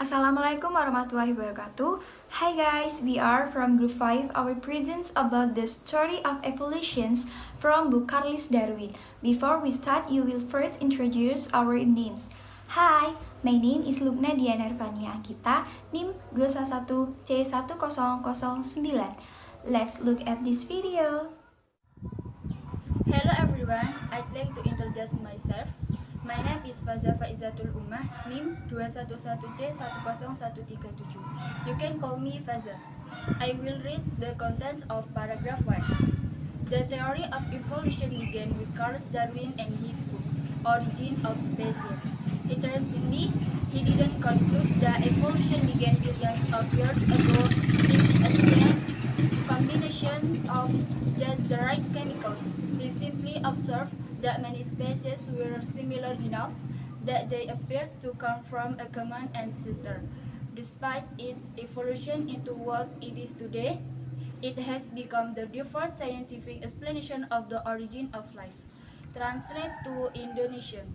Assalamualaikum warahmatullahi wabarakatuh. Hi guys, we are from Group 5. Our presents about the story of evolutions from book Charles Darwin. Before we start, you will first introduce our names. Hi, my name is Lubna Diana Irvania Anggita, NIM 211C1009. Let's look at this video. Hello everyone, I'd like to introduce myself. My name is Faza Faizatul Ummah, NIM 211C10137. You can call me Faza. I will read the contents of paragraph 1. The theory of evolution began with Charles Darwin and his book, Origin of Species. Interestingly, he didn't conclude that evolution began billions of years ago in a chance combination of just the right chemicals. He simply observed that many species were similar enough that they appeared to come from a common ancestor. Despite its evolution into what it is today, it has become the default scientific explanation of the origin of life. Translate to Indonesian.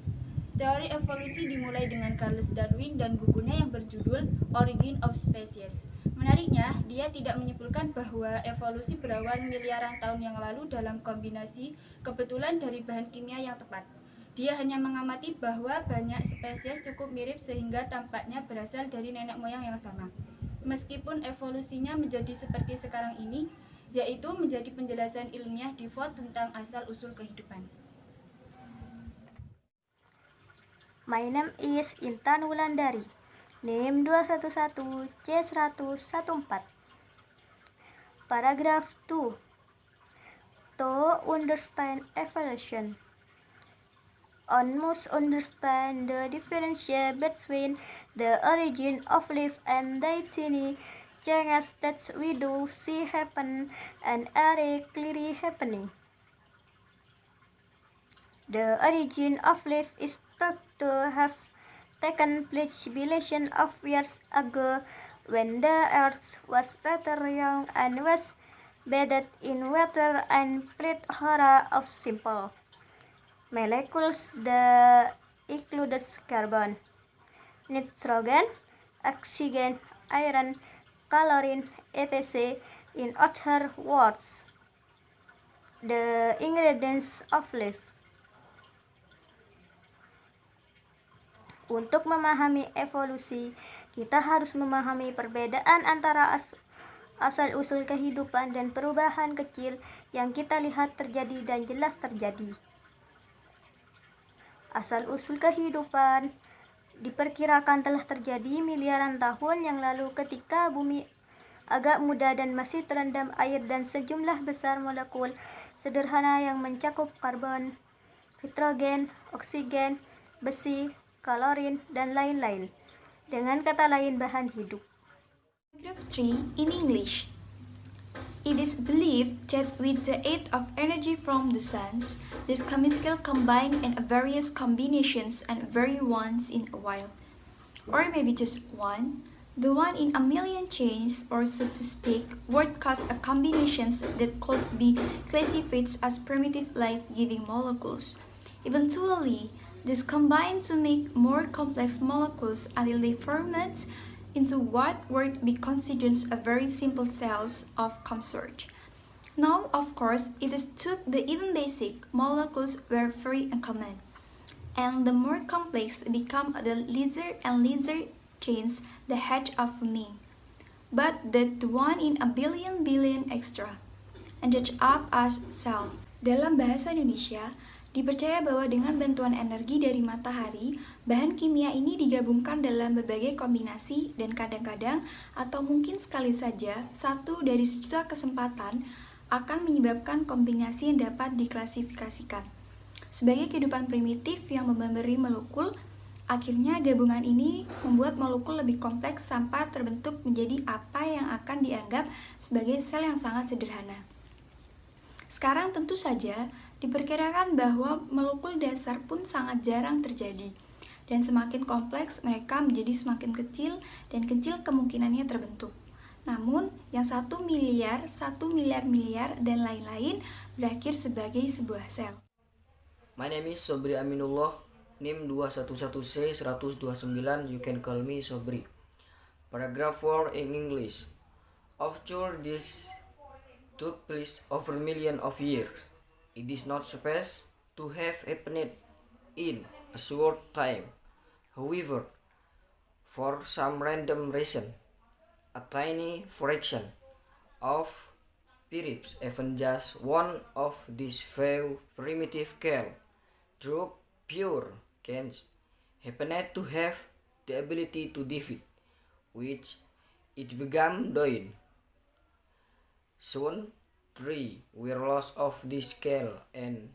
Teori evolusi dimulai dengan Charles Darwin dan bukunya yang berjudul Origin of Species. Menariknya, dia tidak menyimpulkan bahwa evolusi berawal miliaran tahun yang lalu dalam kombinasi kebetulan dari bahan kimia yang tepat. Dia hanya mengamati bahwa banyak spesies cukup mirip sehingga tampaknya berasal dari nenek moyang yang sama. Meskipun evolusinya menjadi seperti sekarang ini, yaitu menjadi penjelasan ilmiah default tentang asal-usul kehidupan. My name is Intan Wulandari, NIM 211C10014. Paragraph 2. To understand evolution, one must understand the difference between the origin of life and the tiny changes that we do see happen and are clearly happening. The origin of life is thought to have taken place billions of years ago when the earth was rather young and was bathed in water and plethora of simple molecules that included carbon, nitrogen, oxygen, iron, chlorine, etc. In other words, the ingredients of life. Untuk memahami evolusi, kita harus memahami perbedaan antara asal-usul kehidupan dan perubahan kecil yang kita lihat terjadi dan jelas terjadi. Asal-usul kehidupan diperkirakan telah terjadi miliaran tahun yang lalu ketika bumi agak muda dan masih terendam air dan sejumlah besar molekul sederhana yang mencakup karbon, nitrogen, oksigen, besi, klorin, dan lain-lain. Dengan kata lain, bahan hidup. Paragraph 3 in English. It is believed that with the aid of energy from the suns, this chemical combine in various combinations and vary once in a while, or maybe just one, the one in a million chains, or so to speak, word cause a combinations that could be classified as primitive life-giving molecules. Eventually, this combine to make more complex molecules until they ferment into what would be considered a very simple cells of consort. Now, of course, it is took the even basic molecules were very uncommon, and the more complex become the larger and larger chains the hedge of forming. But that one in a billion extra, and judge up as cell. Dalam bahasa Indonesia, dipercaya bahwa dengan bantuan energi dari matahari, bahan kimia ini digabungkan dalam berbagai kombinasi dan kadang-kadang atau mungkin sekali saja satu dari sejuta kesempatan akan menyebabkan kombinasi yang dapat diklasifikasikan. Sebagai kehidupan primitif yang memberi molekul, akhirnya gabungan ini membuat molekul lebih kompleks sampai terbentuk menjadi apa yang akan dianggap sebagai sel yang sangat sederhana. Sekarang tentu saja diperkirakan bahwa molekul dasar pun sangat jarang terjadi, dan semakin kompleks mereka menjadi semakin kecil dan kecil kemungkinannya terbentuk. Namun, yang 1 miliar, dan lain-lain berakhir sebagai sebuah sel. My name is Sobri Aminullah, NIM 211C129, you can call me Sobri. Paragraph 4 in English. After this took place over millions of years, it is not supposed to have happened in a short time. However, for some random reason, a tiny fraction of perhaps even just one of these few primitive scale through pure chance happened to have the ability to defeat, which it began doing. Soon, trees were lost of this scale, and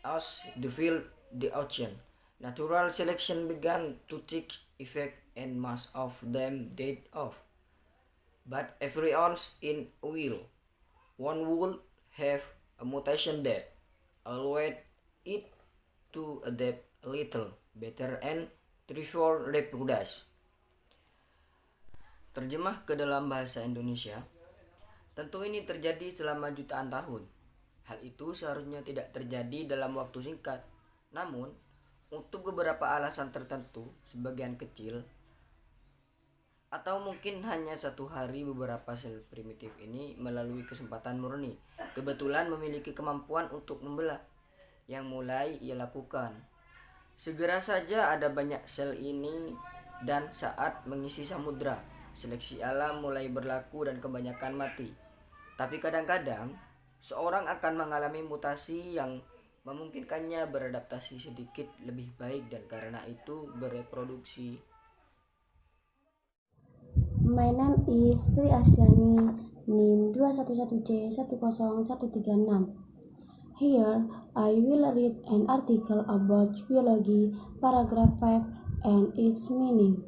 as they filled the ocean, natural selection began to take effect, and most of them died off. But every ounce in wheel, one would have a mutation that allowed it to adapt a little better and therefore reproduce. Terjemah ke dalam bahasa Indonesia. Tentu ini terjadi selama jutaan tahun. Hal itu seharusnya tidak terjadi dalam waktu singkat. Namun, untuk beberapa alasan tertentu, sebagian kecil atau mungkin hanya satu hari, beberapa sel primitif ini melalui kesempatan murni kebetulan memiliki kemampuan untuk membelah, yang mulai ia lakukan. Segera saja ada banyak sel ini, dan saat mengisi samudra, seleksi alam mulai berlaku dan kebanyakan mati. Tapi kadang-kadang seorang akan mengalami mutasi yang memungkinkannya beradaptasi sedikit lebih baik dan karena itu bereproduksi. My name is Sri Astiani, NIM 211J10136. Here, I will read an article about biology, paragraph 5, and its meaning.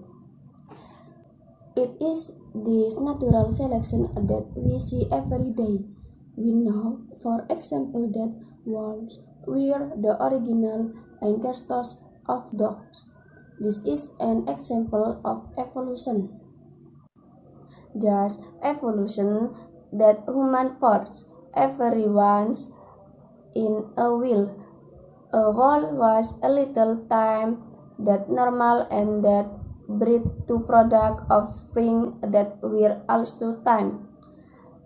It is this natural selection that we see every day. We know, for example, that worms were the original ancestors of dogs. This is an example of evolution. Just evolution that human force everyone's in a wheel. A wall was a little time that normal and that breed to product offspring that were also time.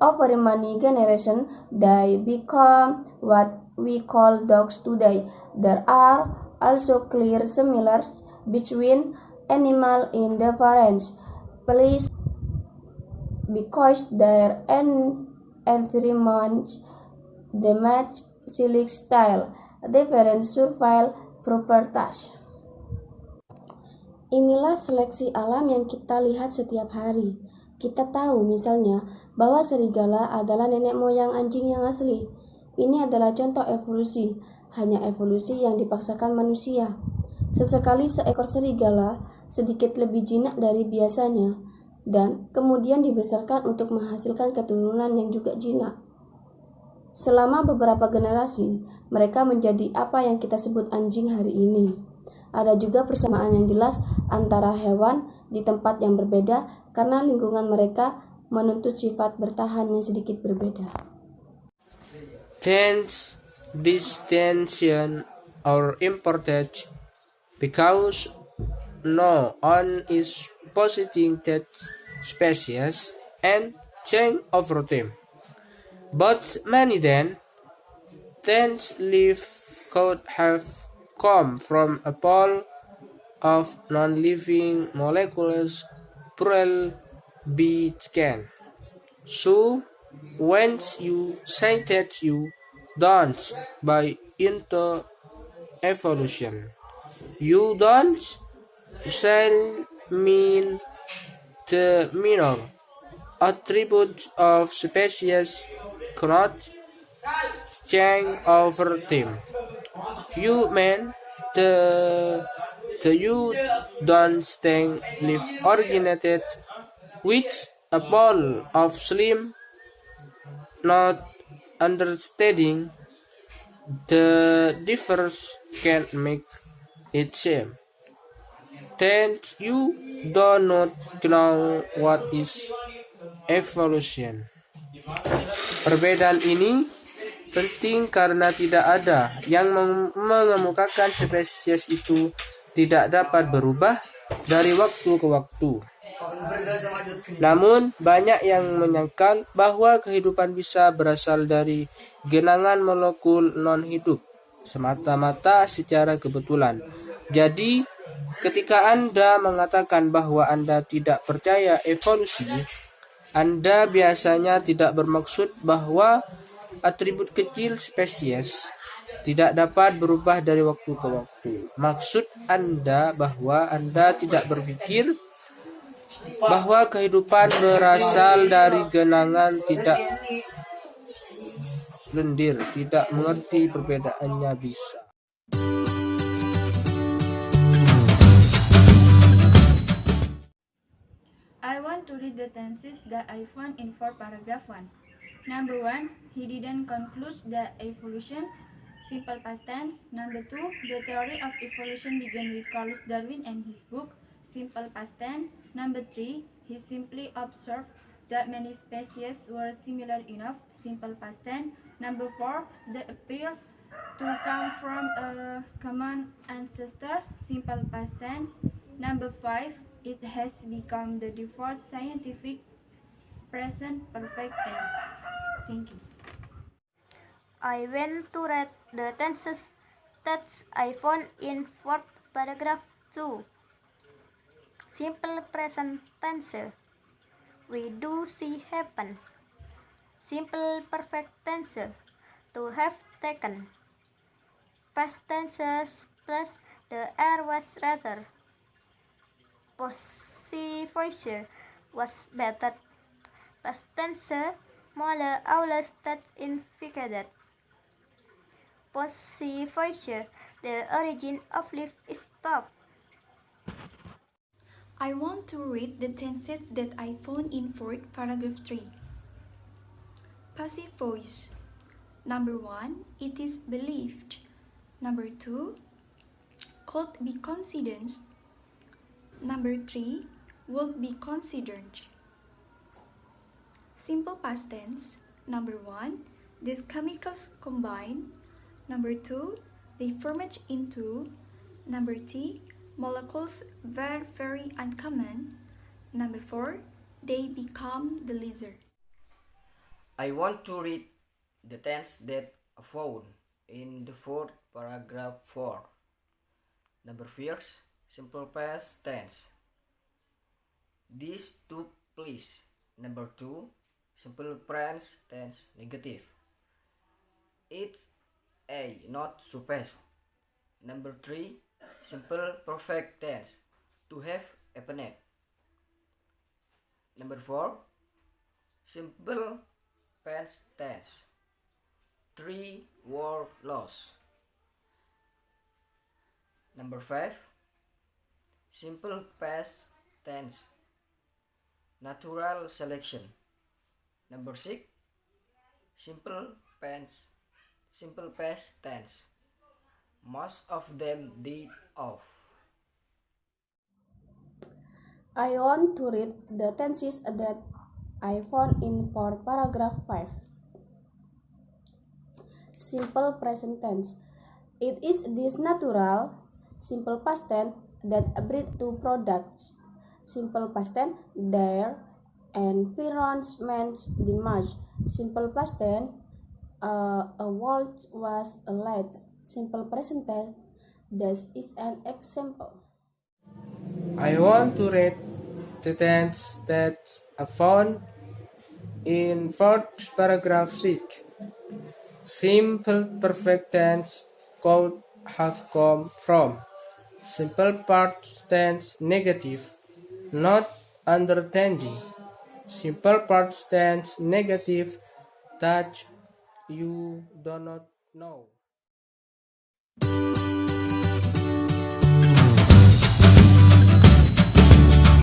Over many generations, they become what we call dogs today. There are also clear similarities between animals in different places because their environments match select style, different survival properties. Inilah seleksi alam yang kita lihat setiap hari. Kita tahu misalnya bahwa serigala adalah nenek moyang anjing yang asli. Ini adalah contoh evolusi, hanya evolusi yang dipaksakan manusia. Sesekali seekor serigala sedikit lebih jinak dari biasanya, dan kemudian dibesarkan untuk menghasilkan keturunan yang juga jinak. Selama beberapa generasi, mereka menjadi apa yang kita sebut anjing hari ini. Ada juga persamaan yang jelas antara hewan di tempat yang berbeda karena lingkungan mereka menuntut sifat bertahan yang sedikit berbeda. Hence, distinction are important because no one is positing that species and change over time. But many then live could have come from a pool of non-living molecules purely began. So, once you say that you don't buy into evolution, you don't shall mean the minor attributes of species cannot change over time. You mean the you don't stay live originated with a ball of slim, not understanding the difference can make it same. Then you do not know what is evolution. Perbedaan ini penting karena tidak ada yang mengemukakan spesies itu tidak dapat berubah dari waktu ke waktu. Namun, banyak yang menyangkal bahwa kehidupan bisa berasal dari genangan molekul non-hidup, semata-mata secara kebetulan. Jadi, ketika Anda mengatakan bahwa Anda tidak percaya evolusi, Anda biasanya tidak bermaksud bahwa atribut kecil spesies tidak dapat berubah dari waktu ke waktu. Maksud Anda bahwa Anda tidak berpikir bahwa kehidupan berasal dari genangan, tidak lendir, tidak mengerti perbedaannya bisa. I want to read the tenses that I found in for paragraph 1. Number 1, he didn't conclude the evolution, simple past tense. Number 2, the theory of evolution began with Charles Darwin and his book, simple past tense. Number 3, he simply observed that many species were similar enough, simple past tense. Number 4, they appear to come from a common ancestor, simple past tense. Number 5, it has become the default scientific present perfect tense. Thank you. I went to read the tenses that I found in fourth paragraph 2. Simple present tense. We do see happen. Simple perfect tense. To have taken. Past tense plus the air was rather. Possessive voice was better. Past tense mole aula stat inficated. Possessive voice, the origin of life is talk. I want to read the tenses that I found in fourth paragraph 3. Passive voice. Number 1, it is believed. Number 2, could be considered. Number 3, would be considered. Simple past tense. Number 1, these chemicals combine. Number 2, they ferment into. Number 3, molecules were very uncommon. Number 4, they become the lizard. I want to read the tense that I found in the fourth paragraph 4. Number 4, simple past tense. This took place. Number 2, simple present tense negative. It's a not so fast. Number 3, simple perfect tense. To have happened. Number 4, simple past tense. 3 were lost. Number 5, simple past tense. Natural selection. Number 6, simple past tense. Most of them died off. I want to read the tenses that I found in for paragraph 5. Simple present tense. It is this natural, simple past tense that breed two products. Simple past tense, their environment damage. Simple past tense, a world was alight. Simple present tense, this is an example. I want to read the tense that I found in fourth paragraph 6. Simple perfect tense could have come from. Simple past tense negative, not understanding. Simple past tense negative, that you do not know.